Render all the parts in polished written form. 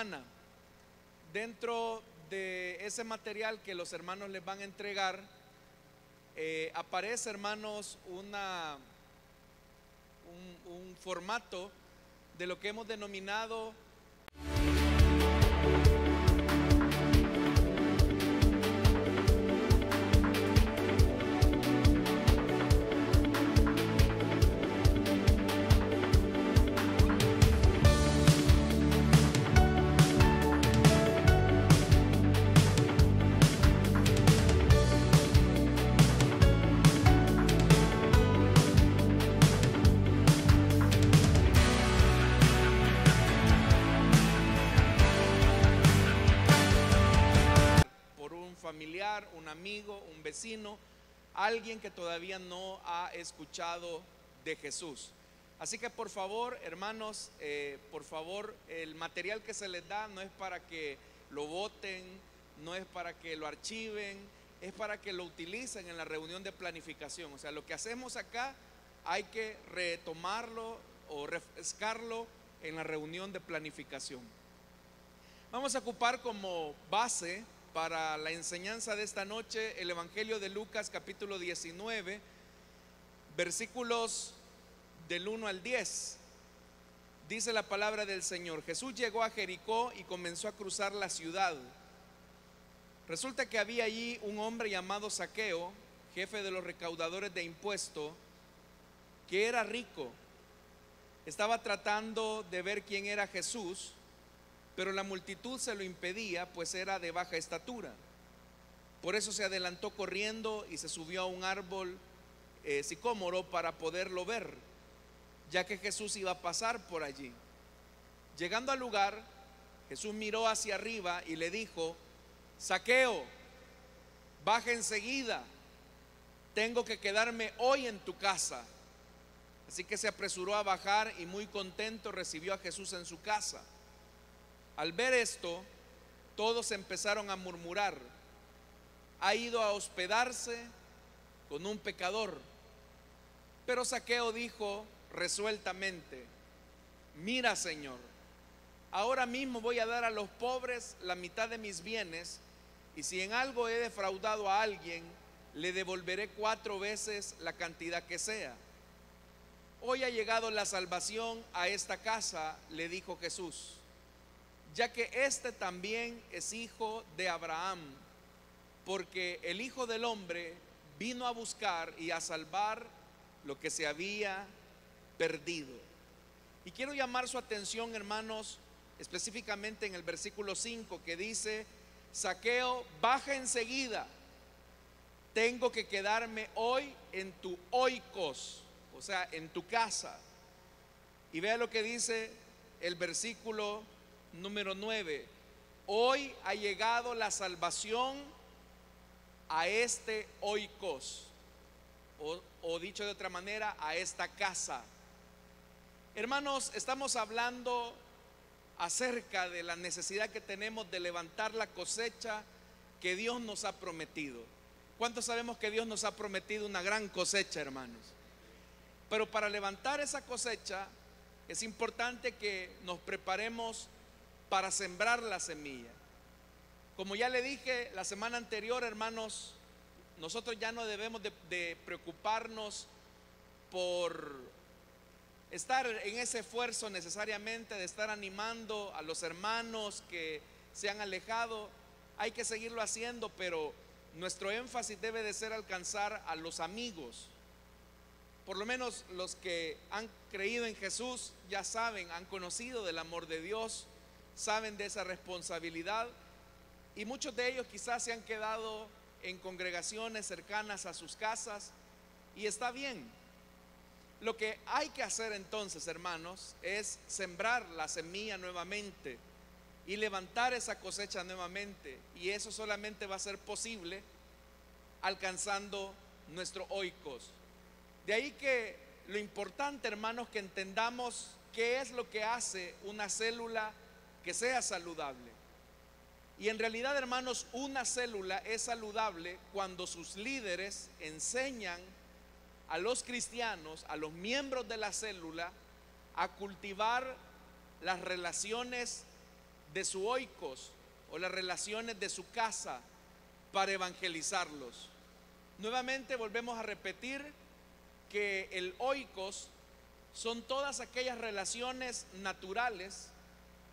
semana. Dentro de ese material que los hermanos les van a entregar, aparece, hermanos, un formato de lo que hemos denominado familiar, un amigo, un vecino, alguien que todavía no ha escuchado de Jesús. Así que por favor, hermanos, por favor, el material que se les da no es para que lo boten, no es para que lo archiven, es para que lo utilicen en la reunión de planificación. O sea, lo que hacemos acá hay que retomarlo o refrescarlo en la reunión de planificación. Vamos a ocupar como base para la enseñanza de esta noche el Evangelio de Lucas capítulo 19, versículos del 1 al 10. Dice la palabra del Señor: Jesús llegó a Jericó y comenzó a cruzar la ciudad. Resulta que había allí un hombre llamado Zaqueo, jefe de los recaudadores de impuestos, que era rico. Estaba tratando de ver quién era Jesús, pero la multitud se lo impedía, pues era de baja estatura. Por eso se adelantó corriendo y se subió a un árbol sicómoro para poderlo ver, ya que Jesús iba a pasar por allí. Llegando al lugar, Jesús miró hacia arriba y le dijo: Zaqueo, baja enseguida, tengo que quedarme hoy en tu casa. Así que se apresuró a bajar y muy contento recibió a Jesús en su casa. Al ver esto, todos empezaron a murmurar: ha ido a hospedarse con un pecador. Pero Zaqueo dijo resueltamente: mira, Señor, ahora mismo voy a dar a los pobres la mitad de mis bienes, y si en algo he defraudado a alguien, le devolveré 4 veces la cantidad que sea. Hoy ha llegado la salvación a esta casa, le dijo Jesús, ya que este también es hijo de Abraham, porque el Hijo del Hombre vino a buscar y a salvar lo que se había perdido. Y quiero llamar su atención, hermanos, específicamente en el versículo 5, que dice: Zaqueo, baja enseguida, tengo que quedarme hoy en tu oikos, o sea, en tu casa. Y vea lo que dice el versículo número 9: hoy ha llegado la salvación a este oikos, o dicho de otra manera, a esta casa. Hermanos, estamos hablando acerca de la necesidad que tenemos de levantar la cosecha que Dios nos ha prometido. ¿Cuántos sabemos que Dios nos ha prometido una gran cosecha, hermanos? Pero para levantar esa cosecha es importante que nos preparemos para sembrar la semilla. Como ya le dije la semana anterior, hermanos, nosotros ya no debemos de preocuparnos por estar en ese esfuerzo necesariamente de estar animando a los hermanos que se han alejado. Hay que seguirlo haciendo, pero nuestro énfasis debe de ser alcanzar a los amigos. Por lo menos los que han creído en Jesús ya saben, han conocido del amor de Dios, saben de esa responsabilidad, y muchos de ellos quizás se han quedado en congregaciones cercanas a sus casas, y está bien. Lo que hay que hacer entonces, hermanos, es sembrar la semilla nuevamente y levantar esa cosecha nuevamente, y eso solamente va a ser posible alcanzando nuestro oikos. De ahí que lo importante, hermanos, que entendamos qué es lo que hace una célula que sea saludable. Y en realidad, hermanos, una célula es saludable cuando sus líderes enseñan a los cristianos, a los miembros de la célula, a cultivar las relaciones de su oikos o las relaciones de su casa para evangelizarlos. Nuevamente volvemos a repetir que el oikos son todas aquellas relaciones naturales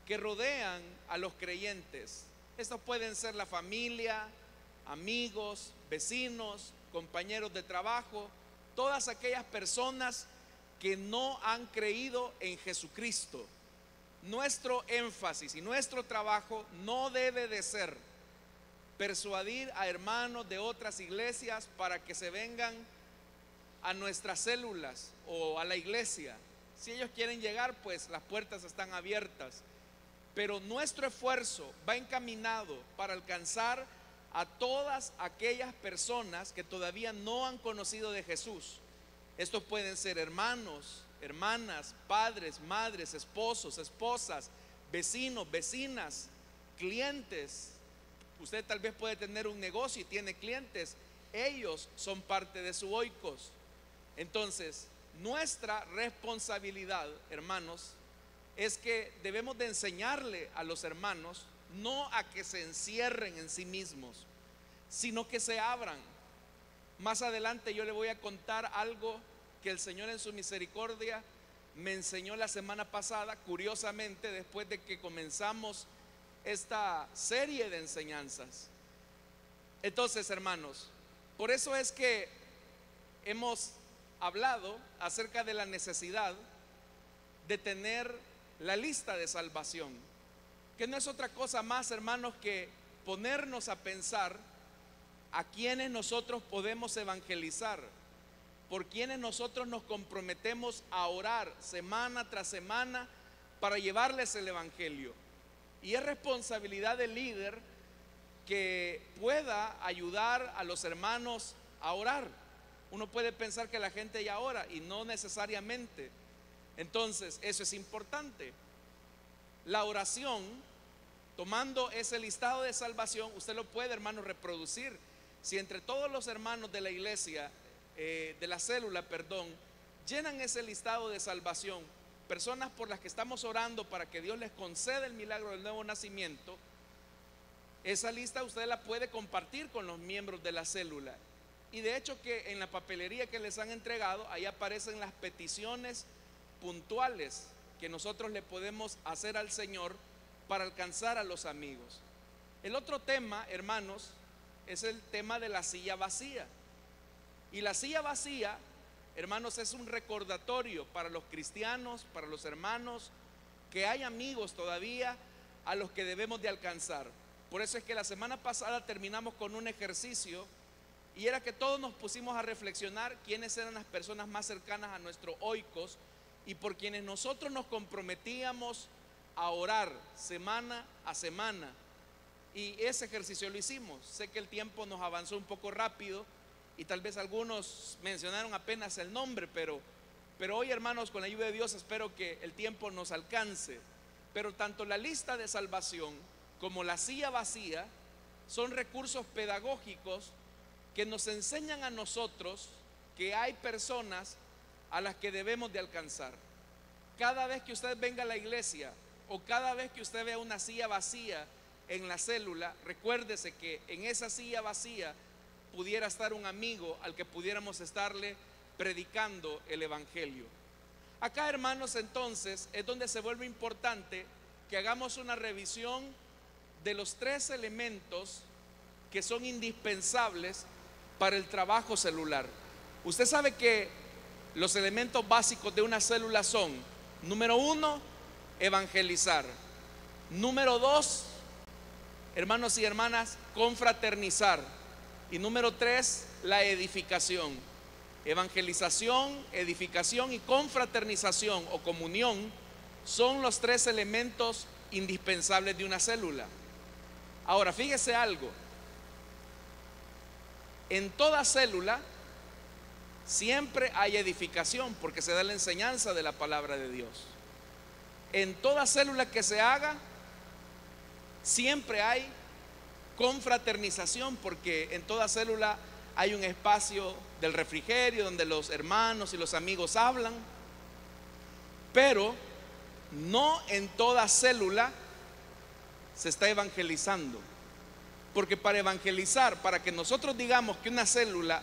que rodean a los creyentes. Estos pueden ser la familia, amigos, vecinos, compañeros de trabajo, todas aquellas personas que no han creído en Jesucristo. Nuestro énfasis y nuestro trabajo no debe de ser persuadir a hermanos de otras iglesias para que se vengan a nuestras células o a la iglesia. Si ellos quieren llegar, pues las puertas están abiertas. Pero nuestro esfuerzo va encaminado para alcanzar a todas aquellas personas que todavía no han conocido de Jesús. Estos pueden ser hermanos, hermanas, padres, madres, esposos, esposas, vecinos, vecinas, clientes. Usted tal vez puede tener un negocio y tiene clientes. Ellos son parte de su oikos. Entonces, nuestra responsabilidad, hermanos, es que debemos de enseñarle a los hermanos no a que se encierren en sí mismos, sino que se abran. Más adelante yo le voy a contar algo que el Señor en su misericordia me enseñó la semana pasada, curiosamente, después de que comenzamos esta serie de enseñanzas. Entonces, hermanos, por eso es que hemos hablado acerca de la necesidad de tener la lista de salvación, que no es otra cosa más, hermanos, que ponernos a pensar a quienes nosotros podemos evangelizar, por quienes nosotros nos comprometemos a orar semana tras semana para llevarles el evangelio. Y es responsabilidad del líder que pueda ayudar a los hermanos a orar. Uno puede pensar que la gente ya ora y no necesariamente. Entonces, eso es importante. La oración, tomando ese listado de salvación, usted lo puede, hermano, reproducir. Si entre todos los hermanos de la iglesia, de la célula, llenan ese listado de salvación, personas por las que estamos orando para que Dios les conceda el milagro del nuevo nacimiento, esa lista usted la puede compartir con los miembros de la célula. Y de hecho que en la papelería que les han entregado, ahí aparecen las peticiones puntuales que nosotros le podemos hacer al Señor para alcanzar a los amigos. El otro tema, hermanos, es el tema de la silla vacía. Y la silla vacía, hermanos, es un recordatorio para los cristianos, para los hermanos, que hay amigos todavía a los que debemos de alcanzar. Por eso es que la semana pasada terminamos con un ejercicio y era que todos nos pusimos a reflexionar quiénes eran las personas más cercanas a nuestro oikos y por quienes nosotros nos comprometíamos a orar semana a semana. Y ese ejercicio lo hicimos. Sé que el tiempo nos avanzó un poco rápido y tal vez algunos mencionaron apenas el nombre, pero hoy, hermanos, con la ayuda de Dios espero que el tiempo nos alcance. Pero tanto la lista de salvación como la silla vacía son recursos pedagógicos que nos enseñan a nosotros que hay personas a las que debemos de alcanzar. Cada vez que usted venga a la iglesia o cada vez que usted vea una silla vacía en la célula, recuérdese que en esa silla vacía pudiera estar un amigo al que pudiéramos estarle predicando el evangelio. Acá, hermanos, entonces es donde se vuelve importante que hagamos una revisión de los 3 elementos que son indispensables para el trabajo celular. Usted sabe que los elementos básicos de una célula son: número 1, evangelizar; número 2, hermanos y hermanas, confraternizar; y número 3, la edificación. Evangelización, edificación y confraternización o comunión son los 3 elementos indispensables de una célula. Ahora, fíjese algo: en toda célula siempre hay edificación, porque se da la enseñanza de la palabra de Dios. En toda célula que se haga siempre hay confraternización, porque en toda célula hay un espacio del refrigerio donde los hermanos y los amigos hablan. Pero no en toda célula se está evangelizando. Porque para evangelizar, para que nosotros digamos que una célula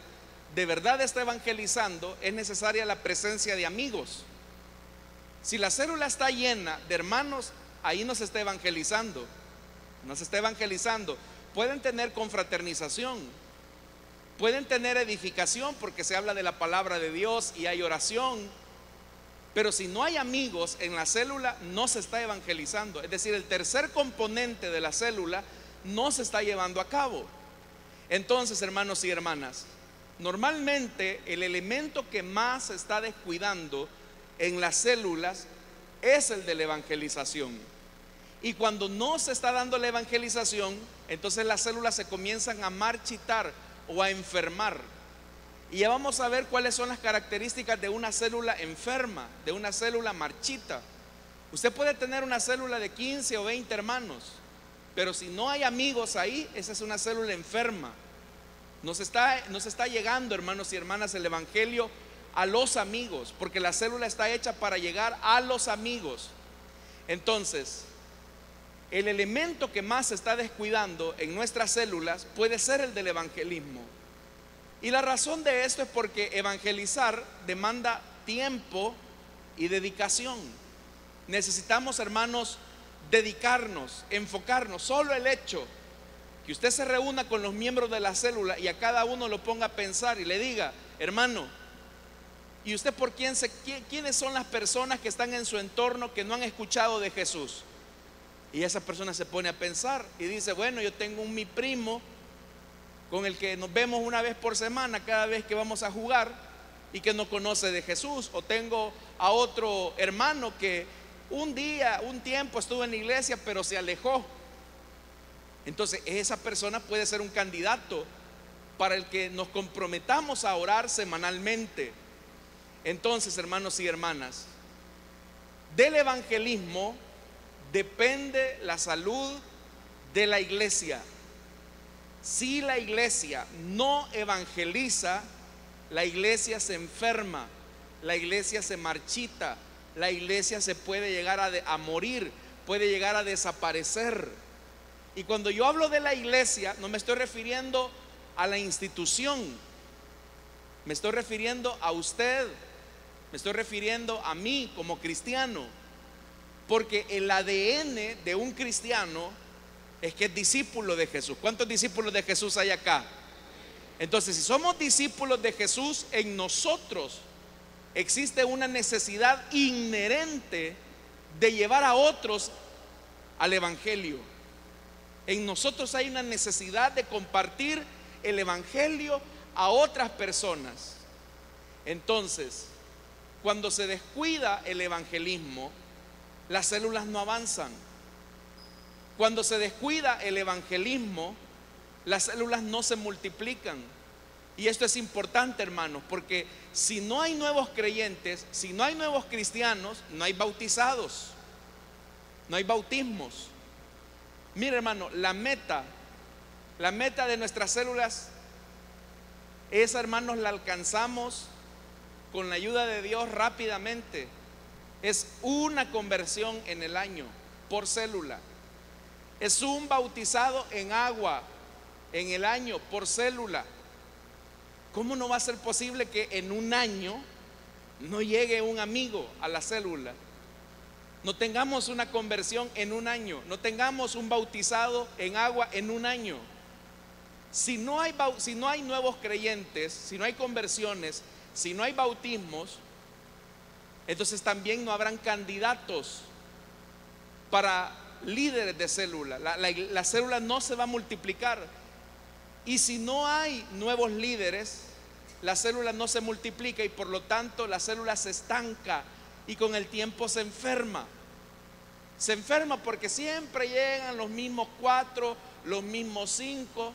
de verdad está evangelizando, es necesaria la presencia de amigos. Si la célula está llena de hermanos, ahí no se está evangelizando. No se está evangelizando. Pueden tener confraternización, pueden tener edificación porque se habla de la palabra de Dios y hay oración, pero si no hay amigos en la célula, no se está evangelizando. Es decir, el tercer componente de la célula no se está llevando a cabo. Entonces, hermanos y hermanas, normalmente el elemento que más se está descuidando en las células es el de la evangelización. Y cuando no se está dando la evangelización, entonces las células se comienzan a marchitar o a enfermar. Y ya vamos a ver cuáles son las características de una célula enferma, de una célula marchita. Usted puede tener una célula de 15 o 20 hermanos, pero si no hay amigos ahí, esa es una célula enferma. No se está llegando, hermanos y hermanas, el evangelio a los amigos, porque la célula está hecha para llegar a los amigos. Entonces, el elemento que más se está descuidando en nuestras células puede ser el del evangelismo. Y la razón de esto es porque evangelizar demanda tiempo y dedicación. Necesitamos, hermanos, dedicarnos, enfocarnos. Solo el hecho que usted se reúna con los miembros de la célula y a cada uno lo ponga a pensar y le diga: hermano, ¿y usted por quiénes son las personas que están en su entorno que no han escuchado de Jesús? Y esa persona se pone a pensar y dice: bueno, yo tengo mi primo con el que nos vemos una vez por semana cada vez que vamos a jugar y que no conoce de Jesús. O tengo a otro hermano que un tiempo estuvo en la iglesia pero se alejó. Entonces esa persona puede ser un candidato para el que nos comprometamos a orar semanalmente. Entonces, hermanos y hermanas, del evangelismo depende la salud de la iglesia. Si la iglesia no evangeliza, la iglesia se enferma, la iglesia se marchita, la iglesia se puede llegar a morir, puede llegar a desaparecer. Y cuando yo hablo de la iglesia, no me estoy refiriendo a la institución, me estoy refiriendo a usted, me estoy refiriendo a mí como cristiano. Porque el ADN de un cristiano es que es discípulo de Jesús. ¿Cuántos discípulos de Jesús hay acá? Entonces, si somos discípulos de Jesús, en nosotros existe una necesidad inherente de llevar a otros al evangelio. En nosotros hay una necesidad de compartir el evangelio a otras personas. Entonces, cuando se descuida el evangelismo, las células no avanzan. Cuando se descuida el evangelismo, las células no se multiplican. Y esto es importante, hermanos, porque si no hay nuevos creyentes, si no hay nuevos cristianos, no hay bautizados, no hay bautismos. Mira, hermano, la meta de nuestras células, esa, hermanos, la alcanzamos con la ayuda de Dios rápidamente. Es una conversión en el año por célula. Es un bautizado en agua en el año por célula. ¿Cómo no va a ser posible que en un año no llegue un amigo a la célula? No tengamos una conversión en un año, no tengamos un bautizado en agua en un año. Si no hay nuevos creyentes, si no hay conversiones, si no hay bautismos, entonces también no habrán candidatos para líderes de célula. La célula no se va a multiplicar. Y si no hay nuevos líderes, la célula no se multiplica y por lo tanto la célula se estanca y con el tiempo se enferma. Se enferma porque siempre llegan los mismos 4, los mismos 5.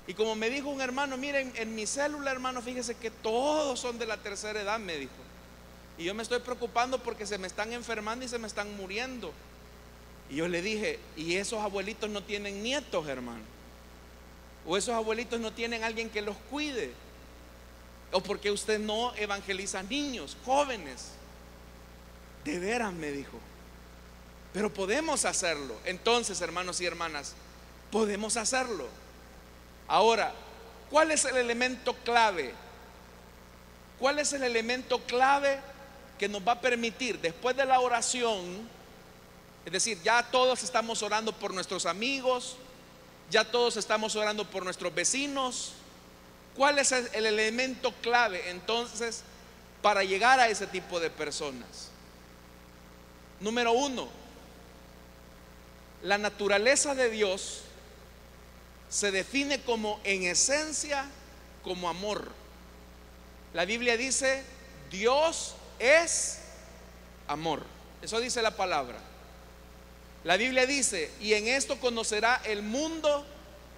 Y como me dijo un hermano: miren, en mi célula, hermano, fíjese que todos son de la tercera edad, me dijo. Y yo me estoy preocupando porque se me están enfermando y se me están muriendo. Y yo le dije: ¿y esos abuelitos no tienen nietos, hermano? ¿O esos abuelitos no tienen alguien que los cuide? ¿O por qué usted no evangeliza niños, jóvenes? De veras, me dijo. pero podemos hacerlo. Entonces, hermanos y hermanas, podemos hacerlo. Ahora, ¿cuál es el elemento clave? ¿Cuál es el elemento clave que nos va a permitir, después de la oración, es decir, ya todos estamos orando por nuestros amigos, ya todos estamos orando por nuestros vecinos? ¿Cuál es el elemento clave entonces para llegar a ese tipo de personas? Número uno, la naturaleza de Dios se define como, en esencia, como amor. La Biblia dice: Dios es amor. Eso dice la palabra. La Biblia dice: y en esto conocerá el mundo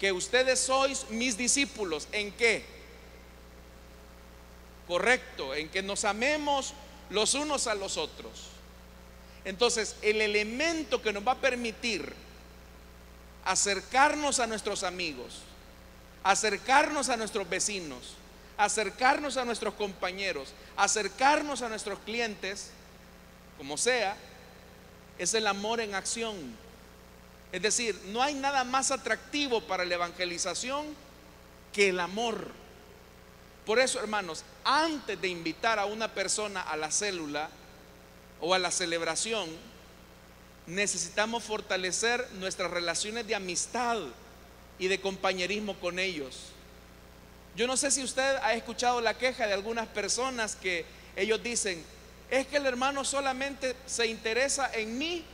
que ustedes sois mis discípulos. ¿En qué? Correcto, en que nos amemos los unos a los otros. Entonces, el elemento que nos va a permitir acercarnos a nuestros amigos, acercarnos a nuestros vecinos, acercarnos a nuestros compañeros, acercarnos a nuestros clientes, como sea, es el amor en acción. Es decir, no hay nada más atractivo para la evangelización que el amor. Por eso, hermanos, antes de invitar a una persona a la célula o a la celebración, necesitamos fortalecer nuestras relaciones de amistad y de compañerismo con ellos. Yo no sé si usted ha escuchado la queja de algunas personas que ellos dicen: es que el hermano solamente se interesa en mí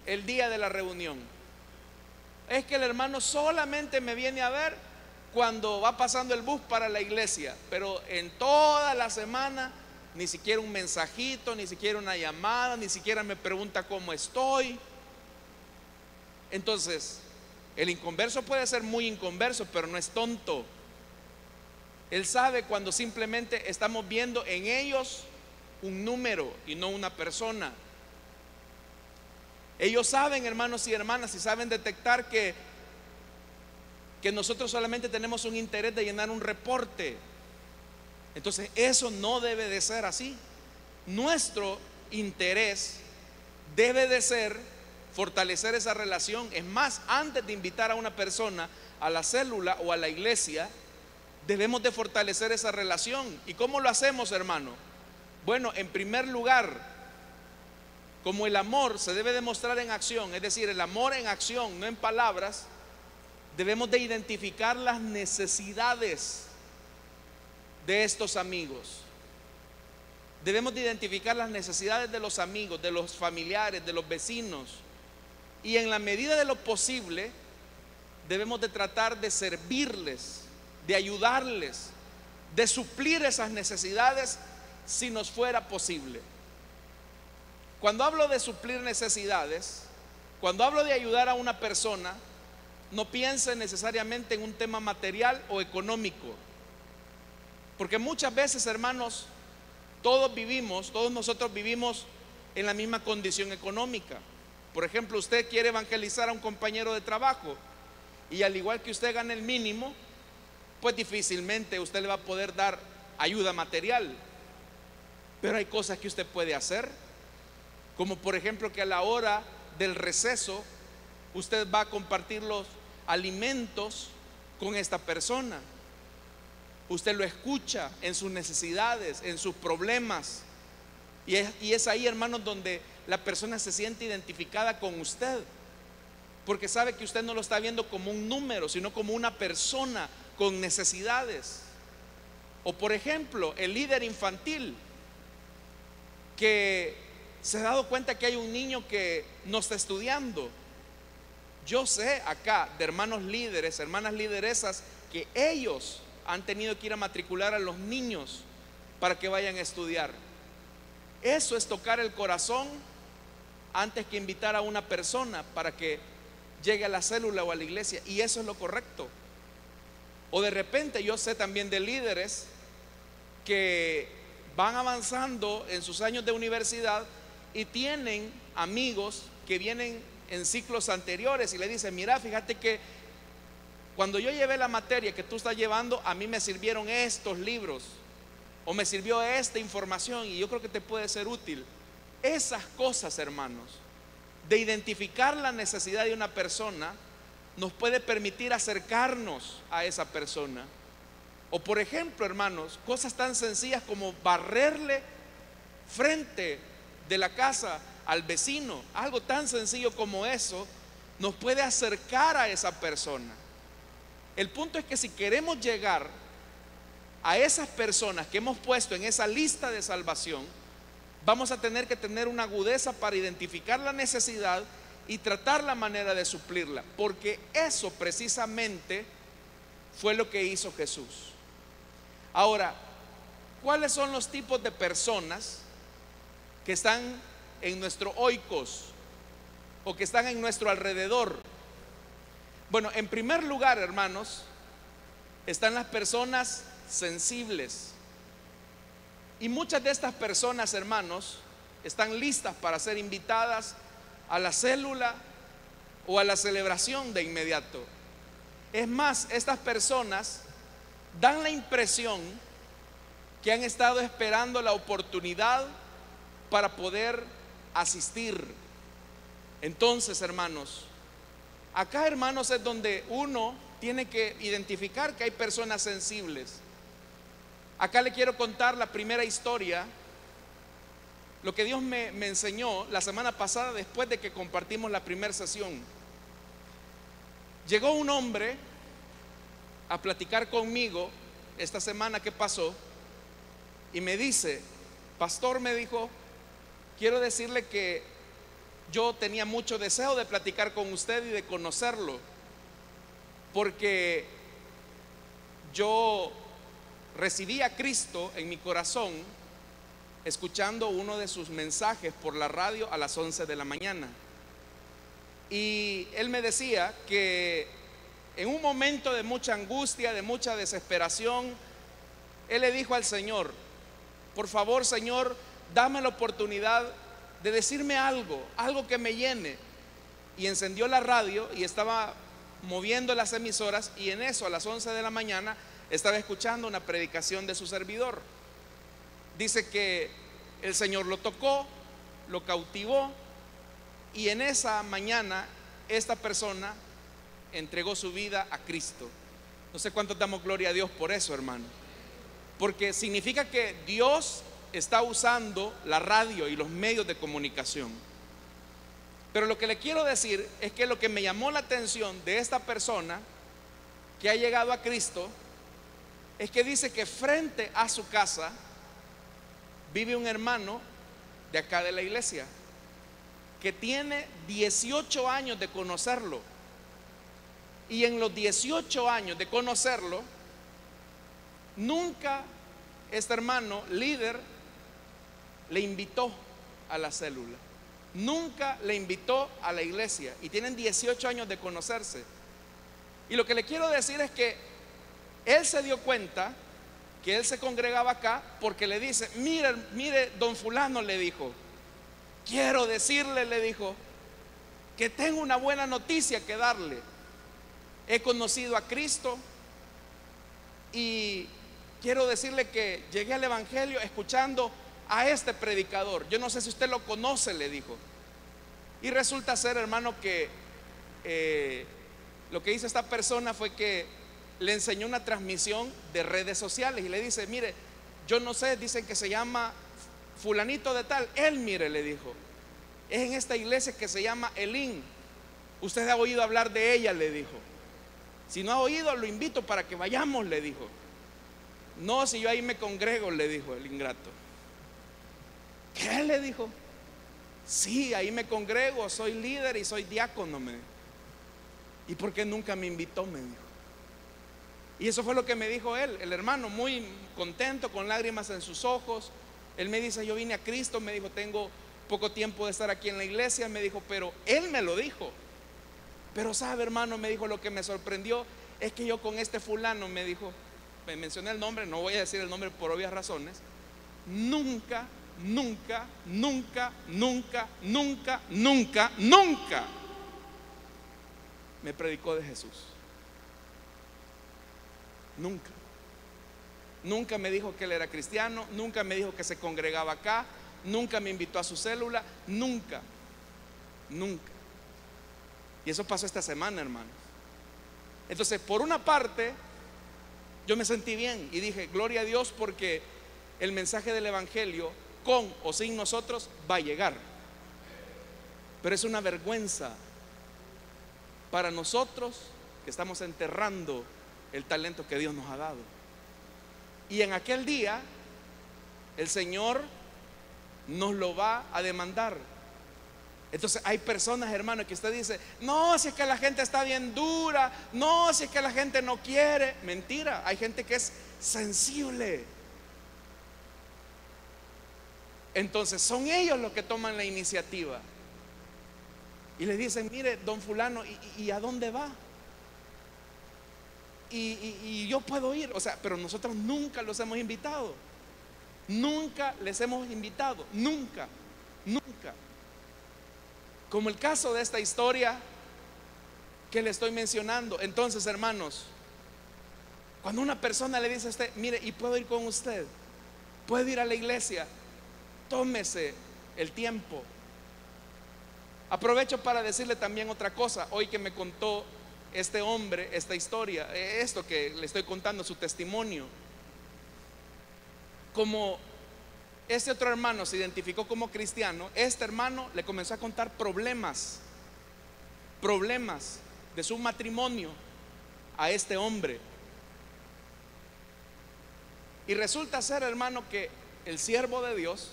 el día de la reunión. Es que el hermano solamente me viene a ver cuando va pasando el bus para la iglesia, pero en toda la semana ni siquiera un mensajito, ni siquiera una llamada, ni siquiera me pregunta cómo estoy. Entonces, el inconverso puede ser muy inconverso, pero no es tonto. Él sabe cuando simplemente estamos viendo en ellos un número y no una persona. Ellos saben, hermanos y hermanas, y saben detectar que nosotros solamente tenemos un interés de llenar un reporte. Entonces, eso no debe de ser así. Nuestro interés debe de ser fortalecer esa relación. Es más, antes de invitar a una persona a la célula o a la iglesia, debemos de fortalecer esa relación. ¿Y cómo lo hacemos, hermano? Bueno, en primer lugar, como el amor se debe demostrar en acción, es decir, el amor en acción, no en palabras, debemos de identificar las necesidades de estos amigos. Debemos de identificar las necesidades de los amigos, de los familiares, de los vecinos, y en la medida de lo posible debemos de tratar de servirles, de ayudarles, de suplir esas necesidades si nos fuera posible. Cuando hablo de suplir necesidades, cuando hablo de ayudar a una persona, no piense necesariamente en un tema material o económico, porque muchas veces, hermanos, todos nosotros vivimos en la misma condición económica. Por ejemplo, usted quiere evangelizar a un compañero de trabajo y al igual que usted gana el mínimo, pues difícilmente usted le va a poder dar ayuda material. Pero hay cosas que usted puede hacer, como por ejemplo que a la hora del receso usted va a compartir los alimentos con esta persona. Usted lo escucha en sus necesidades, en sus problemas, y es ahí, hermanos, donde la persona se siente identificada con usted, porque sabe que usted no lo está viendo como un número, sino como una persona con necesidades. O por ejemplo, el líder infantil que se ha dado cuenta que hay un niño que no está estudiando. Yo sé acá de hermanos líderes, hermanas lideresas, que ellos han tenido que ir a matricular a los niños para que vayan a estudiar. Eso es tocar el corazón antes que invitar a una persona para que llegue a la célula o a la iglesia, y eso es lo correcto. O de repente yo sé también de líderes que van avanzando en sus años de universidad y tienen amigos que vienen en ciclos anteriores y le dicen: mira, fíjate que cuando yo llevé la materia que tú estás llevando, a mí me sirvieron estos libros o me sirvió esta información y yo creo que te puede ser útil. Esas cosas, hermanos, de identificar la necesidad de una persona nos puede permitir acercarnos a esa persona. O por ejemplo, hermanos, cosas tan sencillas como barrerle frente de la casa al vecino, algo tan sencillo como eso nos puede acercar a esa persona. El punto es que si queremos llegar a esas personas que hemos puesto en esa lista de salvación, vamos a tener que tener una agudeza para identificar la necesidad y tratar la manera de suplirla, porque eso precisamente fue lo que hizo Jesús. Ahora, ¿cuáles son los tipos de personas que están en nuestro oikos o que están en nuestro alrededor? Bueno, en primer lugar, hermanos, están las personas sensibles. Y muchas de estas personas, hermanos, están listas para ser invitadas a la célula o a la celebración de inmediato. Es más, estas personas dan la impresión que han estado esperando la oportunidad para poder asistir. Entonces, hermanos, acá, hermanos, es donde uno tiene que identificar que hay personas sensibles. Acá le quiero contar la primera historia, lo que Dios me enseñó la semana pasada después de que compartimos la primera sesión. Llegó un hombre a platicar conmigo esta semana que pasó y me dice: pastor, me dijo, quiero decirle que yo tenía mucho deseo de platicar con usted y de conocerlo, porque yo recibí a Cristo en mi corazón escuchando uno de sus mensajes por la radio a las 11 de la mañana. Y él me decía que en un momento de mucha angustia, de mucha desesperación, él le dijo al Señor: por favor, Señor, dame la oportunidad de decirme algo que me llene. Y encendió la radio y estaba moviendo las emisoras, y en eso a las 11 de la mañana estaba escuchando una predicación de su servidor. Dice que el Señor lo tocó, lo cautivó, y en esa mañana esta persona entregó su vida a Cristo. No sé cuántos damos gloria a Dios por eso, hermano, porque significa que Dios está usando la radio y los medios de comunicación. Pero lo que le quiero decir es que lo que me llamó la atención de esta persona que ha llegado a Cristo es que dice que frente a su casa vive un hermano de acá de la iglesia que tiene 18 años de conocerlo, y en los 18 años de conocerlo nunca este hermano líder le invitó a la célula, nunca le invitó a la iglesia, y tienen 18 años de conocerse. Y lo que le quiero decir es que él se dio cuenta que él se congregaba acá porque le dice: mire, don fulano, le dijo, quiero decirle, le dijo, que tengo una buena noticia que darle. He conocido a Cristo y quiero decirle que llegué al evangelio escuchando a este predicador. Yo no sé si usted lo conoce, le dijo. Y resulta ser, hermano, que lo que hizo esta persona fue que le enseñó una transmisión de redes sociales y le dice: mire, yo no sé, dicen que se llama fulanito de tal. Él, mire, le dijo, es en esta iglesia que se llama Elín. Usted ha oído hablar de ella, le dijo. Si no ha oído, lo invito para que vayamos, le dijo. No, si yo ahí me congrego, le dijo el ingrato. ¿Qué? Le dijo. Sí, ahí me congrego, soy líder y soy diácono, me dijo. ¿Y por qué nunca me invitó?, me dijo. Y eso fue lo que me dijo él, el hermano, muy contento, con lágrimas en sus ojos. Él me dice: yo vine a Cristo, me dijo, tengo poco tiempo de estar aquí en la iglesia, me dijo, pero él me lo dijo. Pero sabe, hermano, me dijo, lo que me sorprendió es que yo con este fulano, me dijo, me mencioné el nombre, no voy a decir el nombre por obvias razones, nunca me predicó de Jesús. Nunca me dijo que él era cristiano, nunca me dijo que se congregaba acá, nunca me invitó a su célula, nunca. nunca. Y eso pasó esta semana, hermanos. Entonces, por una parte, yo me sentí bien y dije, gloria a Dios, porque el mensaje del evangelio, con o sin nosotros, va a llegar. Pero es una vergüenza para nosotros que estamos enterrando el talento que Dios nos ha dado. Y en aquel día el Señor nos lo va a demandar. Entonces hay personas, hermanos, que usted dice, no, si es que la gente está bien dura, no, si es que la gente no quiere. Mentira, hay gente que es sensible. Entonces son ellos los que toman la iniciativa y le dicen, mire, don fulano, ¿y a dónde va? Y yo puedo ir, o sea, pero nosotros nunca los hemos invitado. Nunca les hemos invitado, nunca, nunca. Como el caso de esta historia que le estoy mencionando. Entonces, hermanos, cuando una persona le dice a usted, mire, ¿y puedo ir con usted? ¿Puedo ir a la iglesia? Tómese el tiempo. Aprovecho para decirle también otra cosa. Hoy que me contó este hombre esta historia, esto que le estoy contando, su testimonio, como este otro hermano se identificó como cristiano, este hermano le comenzó a contar problemas de su matrimonio a este hombre. Y resulta ser, hermano, que el siervo de Dios,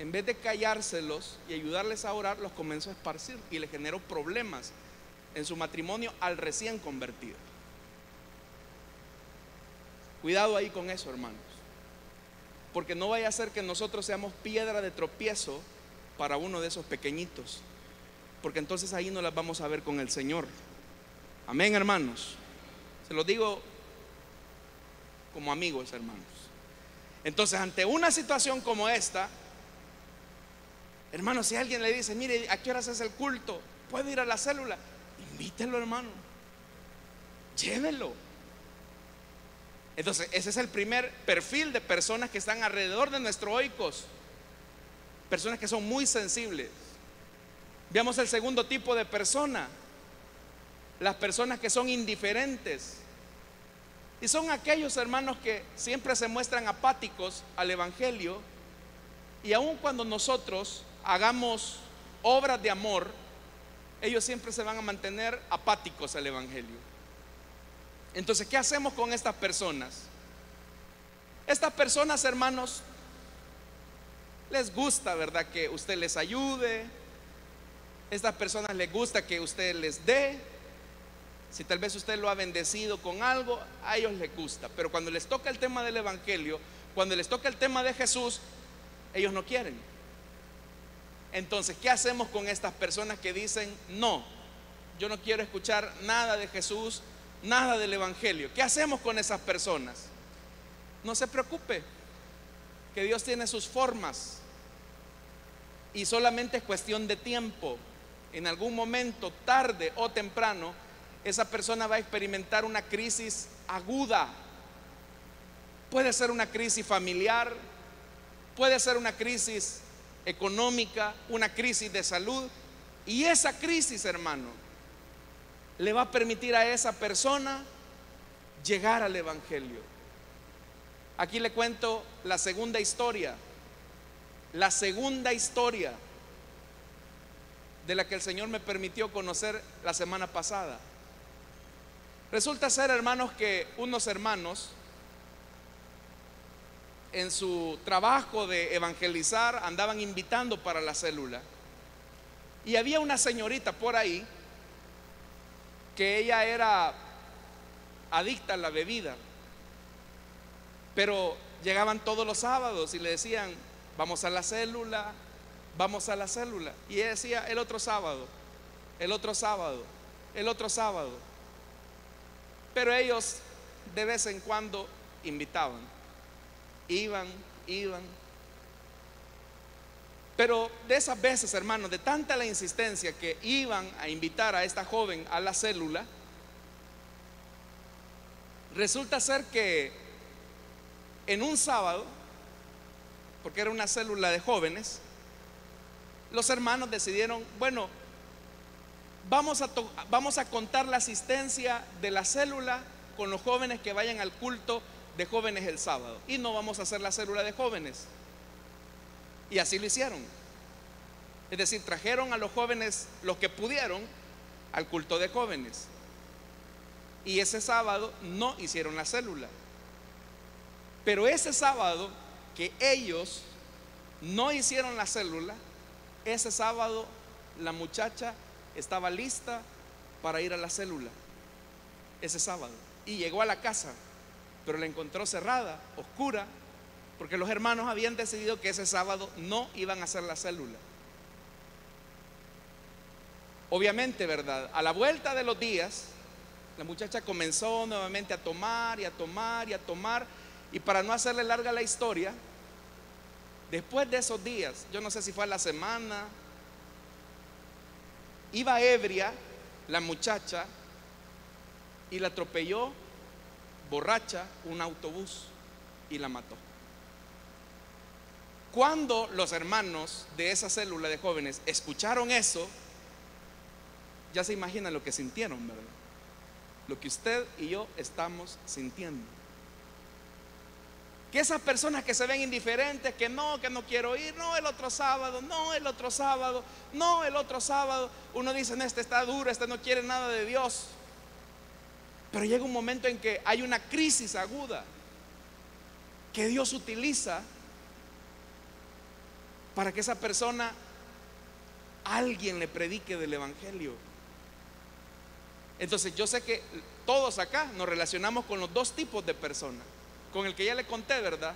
en vez de callárselos y ayudarles a orar, los comenzó a esparcir y le generó problemas en su matrimonio al recién convertido. Cuidado ahí con eso, hermanos, porque no vaya a ser que nosotros seamos piedra de tropiezo para uno de esos pequeñitos, porque entonces ahí no las vamos a ver con el Señor. Amén, hermanos. Se lo digo como amigos, hermanos. Entonces, ante una situación como esta, hermano, si alguien le dice, mire, ¿a qué horas es el culto? ¿Puedo ir a la célula? Invítelo, hermano, llévelo. Entonces, ese es el primer perfil de personas que están alrededor de nuestro oikos, personas que son muy sensibles. Veamos el segundo tipo de persona, las personas que son indiferentes. Y son aquellos, hermanos, que siempre se muestran apáticos al evangelio, y aun cuando nosotros hagamos obras de amor, ellos siempre se van a mantener apáticos al evangelio. Entonces, ¿qué hacemos con estas personas? Estas personas, hermanos, les gusta, ¿verdad?, que usted les ayude. Estas personas les gusta que usted les dé. Si tal vez usted lo ha bendecido con algo, a ellos les gusta. Pero cuando les toca el tema del evangelio, cuando les toca el tema de Jesús, ellos no quieren. Entonces, ¿qué hacemos con estas personas que dicen, no, yo no quiero escuchar nada de Jesús, nada del evangelio? ¿Qué hacemos con esas personas? No se preocupe, que Dios tiene sus formas y solamente es cuestión de tiempo. En algún momento, tarde o temprano, esa persona va a experimentar una crisis aguda. Puede ser una crisis familiar, puede ser una crisis económica, una crisis de salud, y esa crisis, hermano, le va a permitir a esa persona llegar al evangelio. Aquí le cuento la segunda historia de la que el Señor me permitió conocer la semana pasada. Resulta ser, hermanos, que unos hermanos, en su trabajo de evangelizar, andaban invitando para la célula, y había una señorita por ahí que ella era adicta a la bebida, pero llegaban todos los sábados y le decían, vamos a la célula, vamos a la célula, y ella decía, el otro sábado, el otro sábado, el otro sábado. Pero ellos de vez en cuando invitaban, iban. Pero de esas veces, hermanos, de tanta la insistencia que iban a invitar a esta joven a la célula, resulta ser que en un sábado, porque era una célula de jóvenes, los hermanos decidieron, bueno, vamos a contar la asistencia de la célula con los jóvenes que vayan al culto de jóvenes el sábado, y no vamos a hacer la célula de jóvenes. Y así lo hicieron. Es decir, trajeron a los jóvenes, los que pudieron, al culto de jóvenes. Y ese sábado no hicieron la célula. Pero ese sábado que ellos no hicieron la célula, ese sábado la muchacha estaba lista para ir a la célula. Ese sábado. Y llegó a la casa, pero la encontró cerrada, oscura, porque los hermanos habían decidido que ese sábado no iban a hacer la célula. Obviamente, ¿verdad? A la vuelta de los días, la muchacha comenzó nuevamente a tomar y a tomar y a tomar. Y para no hacerle larga la historia, después de esos días, yo no sé si fue a la semana, iba ebria la muchacha y la atropelló borracha un autobús y la mató. Cuando los hermanos de esa célula de jóvenes escucharon eso, ya se imaginan lo que sintieron, ¿verdad? Lo que usted y yo estamos sintiendo. Que esas personas que se ven indiferentes, que no quiero ir, no el otro sábado, no el otro sábado, no el otro sábado. Uno dice, este está duro, este no quiere nada de Dios. Pero llega un momento en que hay una crisis aguda que Dios utiliza para que esa persona, alguien le predique del evangelio. Entonces yo sé que todos acá nos relacionamos con los dos tipos de personas. Con el que ya le conté, ¿verdad?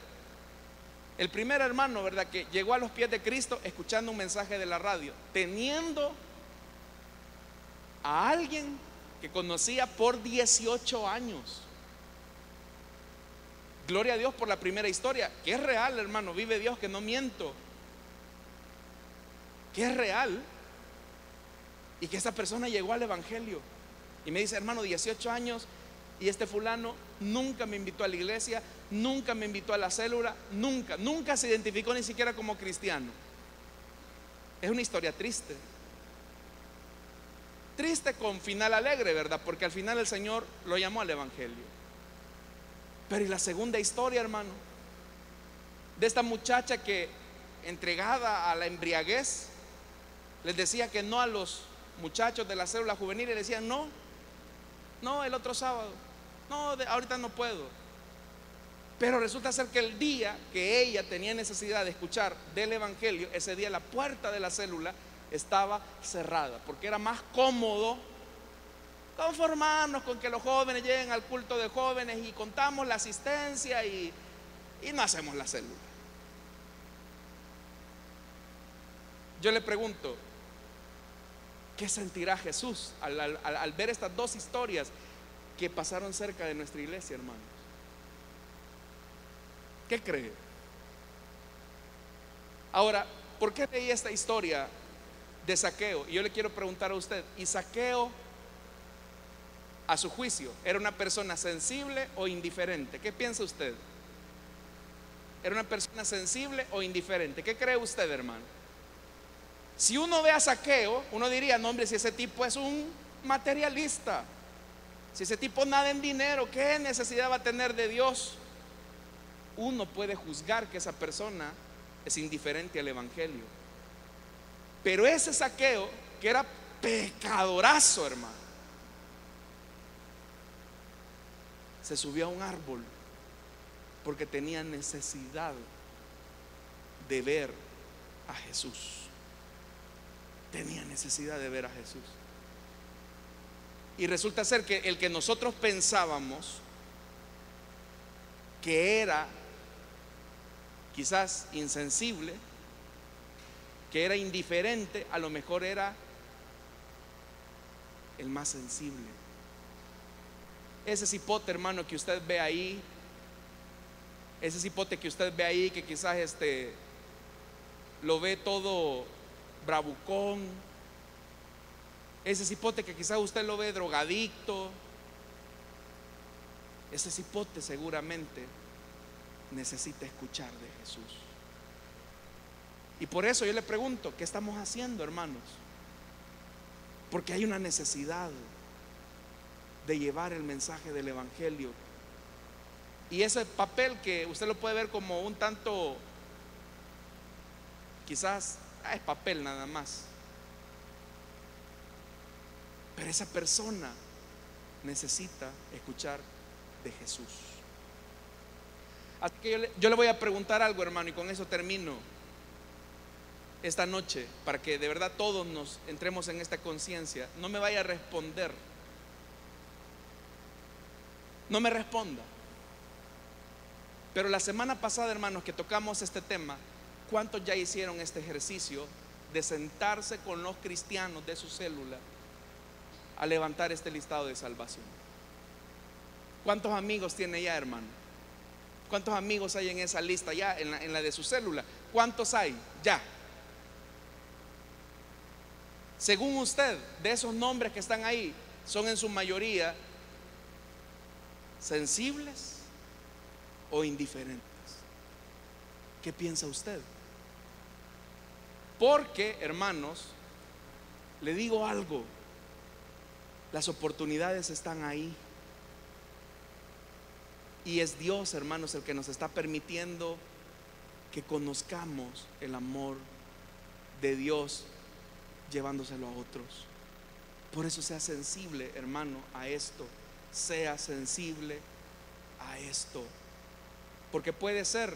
El primer hermano, ¿verdad? Que llegó a los pies de Cristo escuchando un mensaje de la radio, teniendo a alguien que conocía por 18 años. Gloria a Dios por la primera historia, que es real, hermano, vive Dios, que no miento, que es real. Y que esa persona llegó al evangelio y me dice, hermano, 18 años, y este fulano nunca me invitó a la iglesia, nunca me invitó a la célula, nunca se identificó ni siquiera como cristiano. Es una historia triste. Triste con final alegre, ¿verdad? Porque al final el Señor lo llamó al evangelio. Pero y la segunda historia, hermano, de esta muchacha que, entregada a la embriaguez, les decía que no a los muchachos de la célula juvenil, y le decían, no, el otro sábado, no, ahorita no puedo. Pero resulta ser que el día que ella tenía necesidad de escuchar del evangelio, ese día la puerta de la célula estaba cerrada, porque era más cómodo conformarnos con que los jóvenes lleguen al culto de jóvenes y contamos la asistencia y no hacemos la célula. Yo le pregunto, ¿qué sentirá Jesús al ver estas dos historias que pasaron cerca de nuestra iglesia, hermanos? ¿Qué cree? Ahora, ¿por qué leí esta historia de Zaqueo? Y yo le quiero preguntar a usted, ¿y Zaqueo, a su juicio, era una persona sensible o indiferente? ¿Qué piensa usted? ¿Era una persona sensible o indiferente? ¿Qué cree usted, hermano? Si uno ve a Zaqueo, uno diría, no, hombre, si ese tipo es un materialista, si ese tipo nada en dinero, ¿qué necesidad va a tener de Dios? Uno puede juzgar que esa persona es indiferente al evangelio. Pero ese Zaqueo, que era pecadorazo, hermano, se subió a un árbol porque tenía necesidad de ver a Jesús. Tenía necesidad de ver a Jesús. Y resulta ser que el que nosotros pensábamos que era quizás insensible, que era indiferente, a lo mejor era el más sensible. Ese cipote, hermano, que usted ve ahí, ese cipote que usted ve ahí, que quizás lo ve todo bravucón, ese cipote que quizás usted lo ve drogadicto, ese cipote seguramente necesita escuchar de Jesús. Y por eso yo le pregunto, ¿qué estamos haciendo, hermanos? Porque hay una necesidad de llevar el mensaje del evangelio. Y ese papel que usted lo puede ver como un tanto, quizás es papel nada más, pero esa persona necesita escuchar de Jesús. Así que yo le voy a preguntar algo, hermano, y con eso termino esta noche, para que de verdad todos nos entremos en esta conciencia. No me vaya a responder, no me responda. Pero la semana pasada, hermanos, que tocamos este tema, ¿cuántos ya hicieron este ejercicio de sentarse con los cristianos de su célula a levantar este listado de salvación? ¿Cuántos amigos tiene ya, hermano? ¿Cuántos amigos hay en esa lista ya, en la de su célula? ¿Cuántos hay ya? Según usted, de esos nombres que están ahí, ¿son en su mayoría sensibles o indiferentes? ¿Qué piensa usted? Porque, hermanos, le digo algo, las oportunidades están ahí. Y es Dios, hermanos, el que nos está permitiendo que conozcamos el amor de Dios, llevándoselo a otros. Por eso sea sensible, hermano, a esto. Sea sensible a esto. Porque puede ser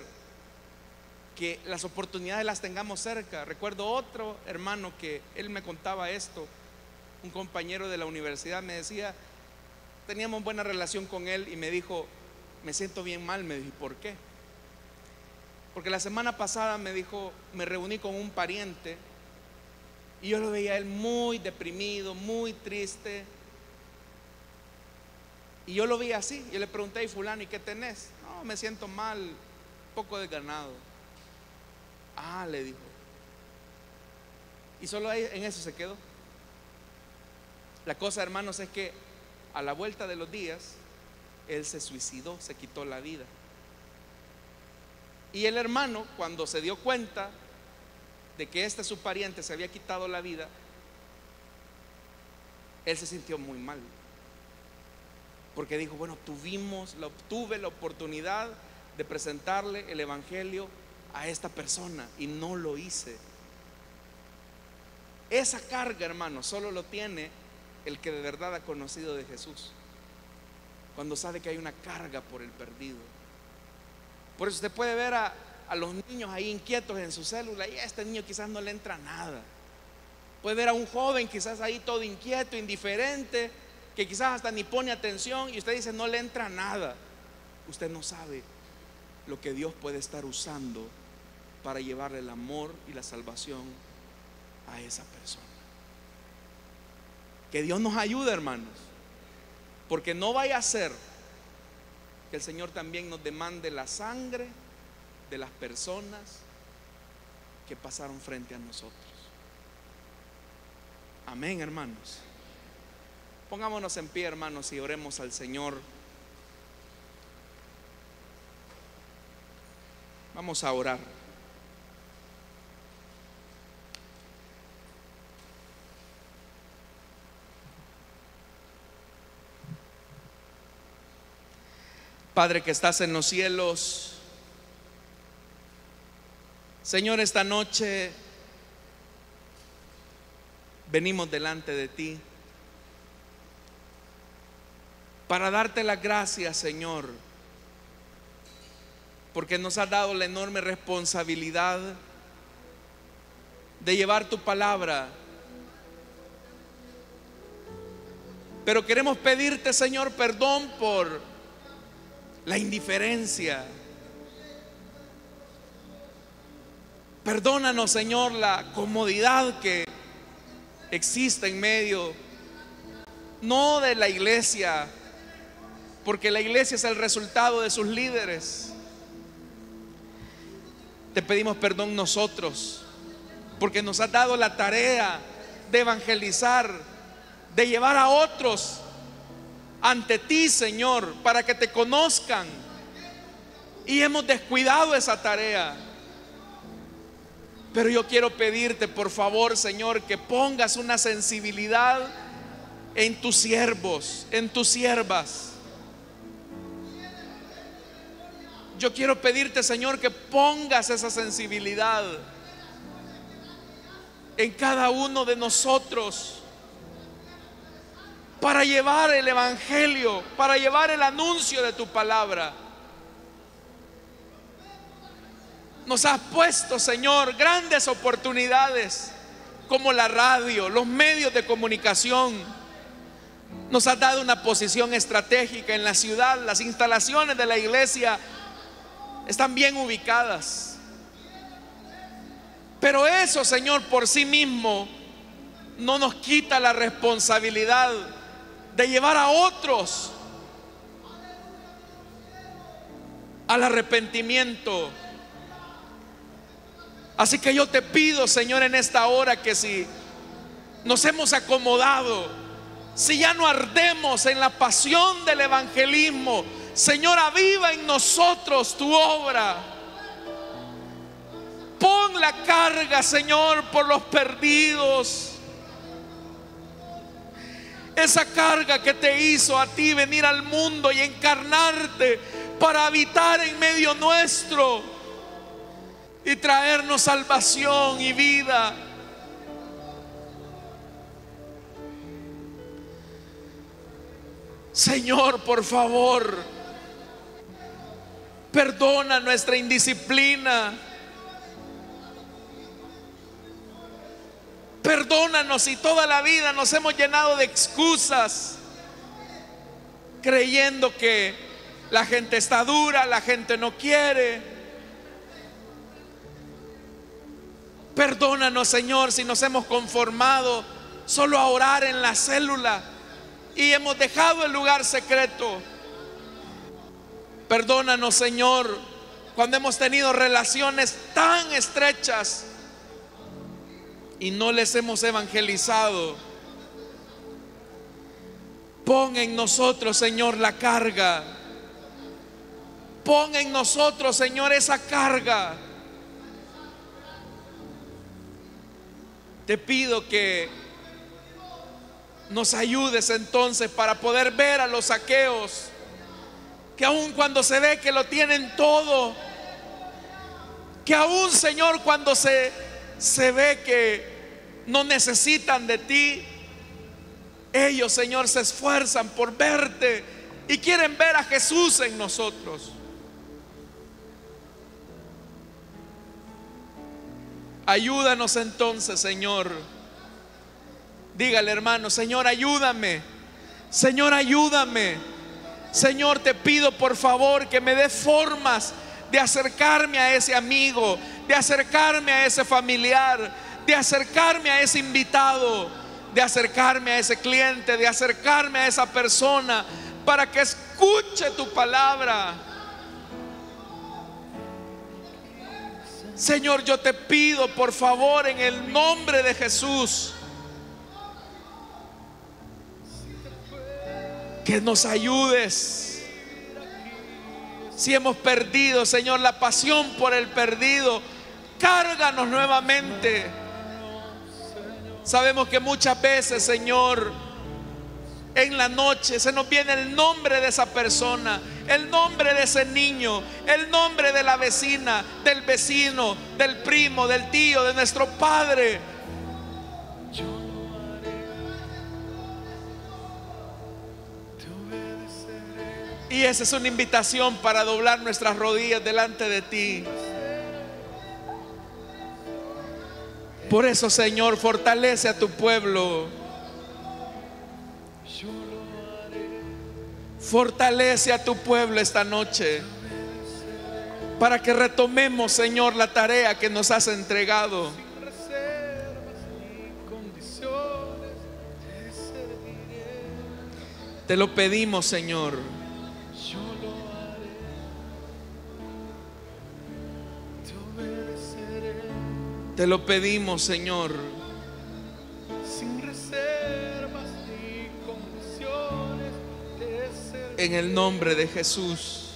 que las oportunidades las tengamos cerca. Recuerdo otro hermano que él me contaba esto, un compañero de la universidad, me decía, teníamos buena relación con él y me dijo, me siento bien mal. Me dije, ¿por qué? Porque la semana pasada, me dijo, me reuní con un pariente y yo lo veía a él muy deprimido, muy triste. Y yo lo vi así. Yo le pregunté, ¿y fulano, y qué tenés? No, me siento mal, un poco desganado. Ah, le dijo. Y solo ahí, en eso se quedó. La cosa, hermanos, es que a la vuelta de los días él se suicidó, se quitó la vida. Y el hermano, cuando se dio cuenta de que su pariente se había quitado la vida, él se sintió muy mal, porque dijo, bueno, tuve la oportunidad de presentarle el evangelio a esta persona y no lo hice. Esa carga, hermano, solo lo tiene el que de verdad ha conocido de Jesús, cuando sabe que hay una carga por el perdido. Por eso usted puede ver a los niños ahí inquietos en su célula, y a este niño quizás no le entra nada. Puede ver a un joven quizás ahí todo inquieto, indiferente, que quizás hasta ni pone atención, y usted dice, no le entra nada. Usted no sabe lo que Dios puede estar usando para llevarle el amor y la salvación a esa persona. Que Dios nos ayude, hermanos, porque no vaya a ser que el Señor también nos demande la sangre de las personas que pasaron frente a nosotros. Amén, hermanos. Pongámonos en pie, hermanos, y oremos al Señor. Vamos a orar. Padre que estás en los cielos, Señor, esta noche venimos delante de ti para darte las gracias, Señor, porque nos has dado la enorme responsabilidad de llevar tu palabra. Pero queremos pedirte, Señor, perdón por la indiferencia. Perdónanos, Señor, la comodidad que existe en medio, no de la iglesia, porque la iglesia es el resultado de sus líderes. Te pedimos perdón nosotros, porque nos has dado la tarea de evangelizar, de llevar a otros ante ti, Señor, para que te conozcan, y hemos descuidado esa tarea. Pero yo quiero pedirte, por favor, Señor, que pongas una sensibilidad en tus siervos, en tus siervas. Yo quiero pedirte, Señor, que pongas esa sensibilidad en cada uno de nosotros para llevar el evangelio, para llevar el anuncio de tu palabra. Nos has puesto, Señor, grandes oportunidades como la radio, los medios de comunicación. Nos has dado una posición estratégica en la ciudad. Las instalaciones de la iglesia están bien ubicadas. Pero eso, Señor, por sí mismo no nos quita la responsabilidad de llevar a otros al arrepentimiento. Así que yo te pido, Señor, en esta hora, que si nos hemos acomodado, si ya no ardemos en la pasión del evangelismo, Señor, aviva en nosotros tu obra. Pon la carga, Señor, por los perdidos. Esa carga que te hizo a ti venir al mundo y encarnarte para habitar en medio nuestro y traernos salvación y vida. Señor, por favor, perdona nuestra indisciplina. Perdónanos si toda la vida nos hemos llenado de excusas, creyendo que la gente está dura, la gente no quiere. Perdónanos, Señor, si nos hemos conformado solo a orar en la célula y hemos dejado el lugar secreto. Perdónanos, Señor, cuando hemos tenido relaciones tan estrechas y no les hemos evangelizado. Pon en nosotros, Señor, la carga. Pon en nosotros, Señor, esa carga. Te pido que nos ayudes entonces para poder ver a los saqueos, que aun cuando se ve que lo tienen todo, que aun, Señor, cuando se ve que no necesitan de ti, ellos, Señor, se esfuerzan por verte y quieren ver a Jesús en nosotros. Ayúdanos entonces, Señor. Dígale, hermano: Señor, ayúdame. Señor, ayúdame. Señor, te pido por favor que me des formas de acercarme a ese amigo, de acercarme a ese familiar, de acercarme a ese invitado, de acercarme a ese cliente, de acercarme a esa persona, para que escuche tu palabra. Señor, yo te pido por favor, en el nombre de Jesús, que nos ayudes. Si hemos perdido, Señor, la pasión por el perdido, cárganos nuevamente. Sabemos que muchas veces, Señor, en la noche se nos viene el nombre de esa persona, el nombre de ese niño, el nombre de la vecina, del vecino, del primo, del tío, de nuestro padre. Y esa es una invitación para doblar nuestras rodillas delante de ti. Por eso, Señor, fortalece a tu pueblo. Fortalece a tu pueblo esta noche, para que retomemos, Señor, la tarea que nos has entregado. Te lo pedimos, Señor. Te lo pedimos, Señor. Sin reservas ni condiciones, En el nombre de Jesús.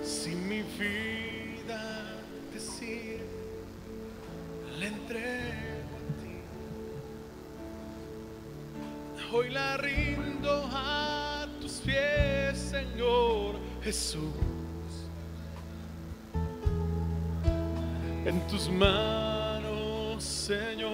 si mi vida decir, la entrego a ti. Hoy la rindo a tus pies, Señor Jesús. En tus manos, Señor.